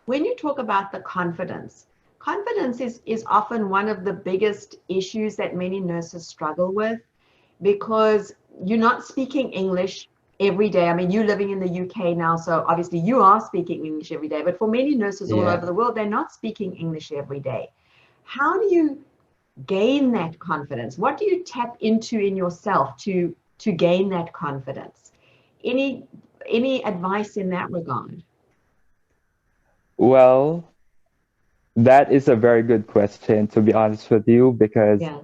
when you talk about the confidence, confidence is often one of the biggest issues that many nurses struggle with because you're not speaking English every day. I mean, you're living in the UK now, so obviously you are speaking English every day, but for many nurses all Yeah. over the world, they're not speaking English every day. How do you gain that confidence? What do you tap into in yourself to gain that confidence? Any any advice in that regard? Well, that is a very good question, to be honest with you, because Yeah.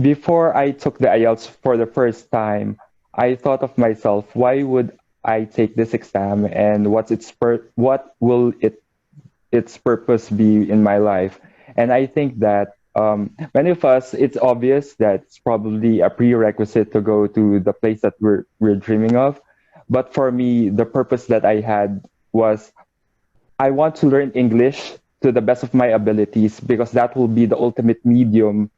before I took the IELTS for the first time, I thought of myself, why would I take this exam and what will its purpose be in my life? And I think that many of us, it's obvious that it's probably a prerequisite to go to the place that we're dreaming of. But for me, the purpose that I had was I want to learn English to the best of my abilities because that will be the ultimate medium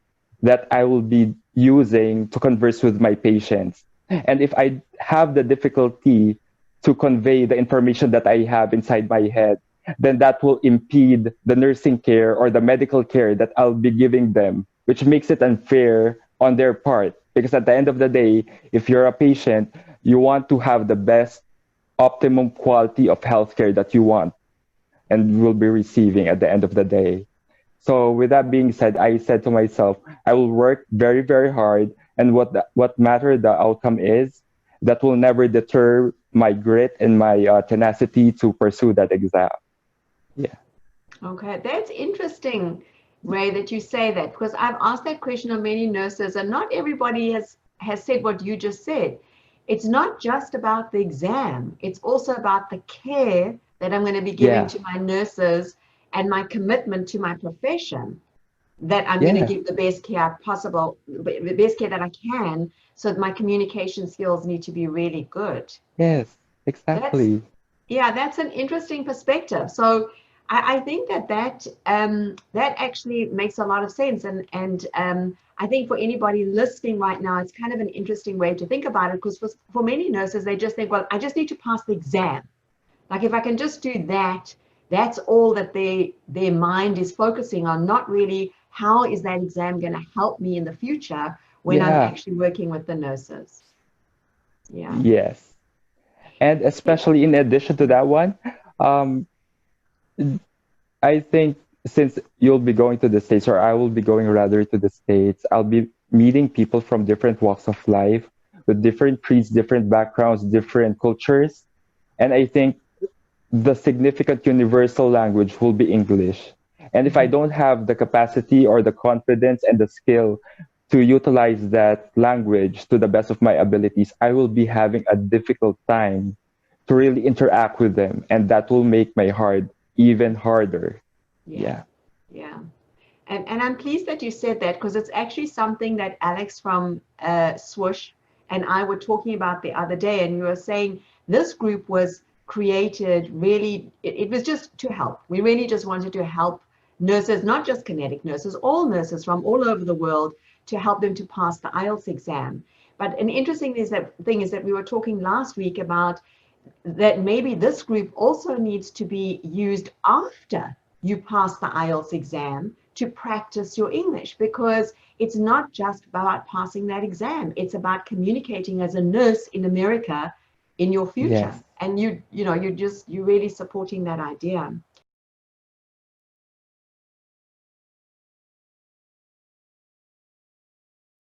that I will be using to converse with my patients. And if I have the difficulty to convey the information that I have inside my head, then that will impede the nursing care or the medical care that I'll be giving them, which makes it unfair on their part. Because at the end of the day, if you're a patient, you want to have the best optimum quality of healthcare that you want and will be receiving at the end of the day. So with that being said, I said to myself, I will work very, very hard, and what matter the outcome is, that will never deter my grit and my tenacity to pursue that exam. Yeah, Okay, that's interesting, Ray, that you say that because I've asked that question of many nurses, and not everybody has said what you just said. It's not just about the exam, it's also about the care that I'm going to be giving yeah, to my nurses and my commitment to my profession that I'm going to yeah, give the best care possible, the best care that I can, so that my communication skills need to be really good. yes, That's exactly. Yeah, that's an interesting perspective. So I think that actually makes a lot of sense, and I think for anybody listening right now, it's kind of an interesting way to think about it because for many nurses, they just think, well, I just need to pass the exam. Like if I can just do that, that's all that their mind is focusing on, not really how is that exam going to help me in the future when I'm Yeah, actually working with the nurses. Yeah. yes. And especially in addition to that one, um, I think since you'll be going to the States, or I will be going rather to the States, I'll be meeting people from different walks of life with different creeds, different backgrounds, different cultures. And I think the significant universal language will be English. And if I Mhm. don't have the capacity or the confidence and the skill to utilize that language to the best of my abilities, I will be having a difficult time to really interact with them. And that will make my heart even harder. Yeah. Yeah. Yeah. And I'm pleased that you said that because it's actually something that Alex from Swoosh and I were talking about the other day. And we were saying this group was created really, it was just to help. We really just wanted to help nurses, not just kinetic nurses, all nurses from all over the world to help them to pass the IELTS exam. But an interesting thing is that we were talking last week about that maybe this group also needs to be used after you pass the IELTS exam to practice your English because it's not just about passing that exam. It's about communicating as a nurse in America in your future. Yes. And you're really supporting that idea.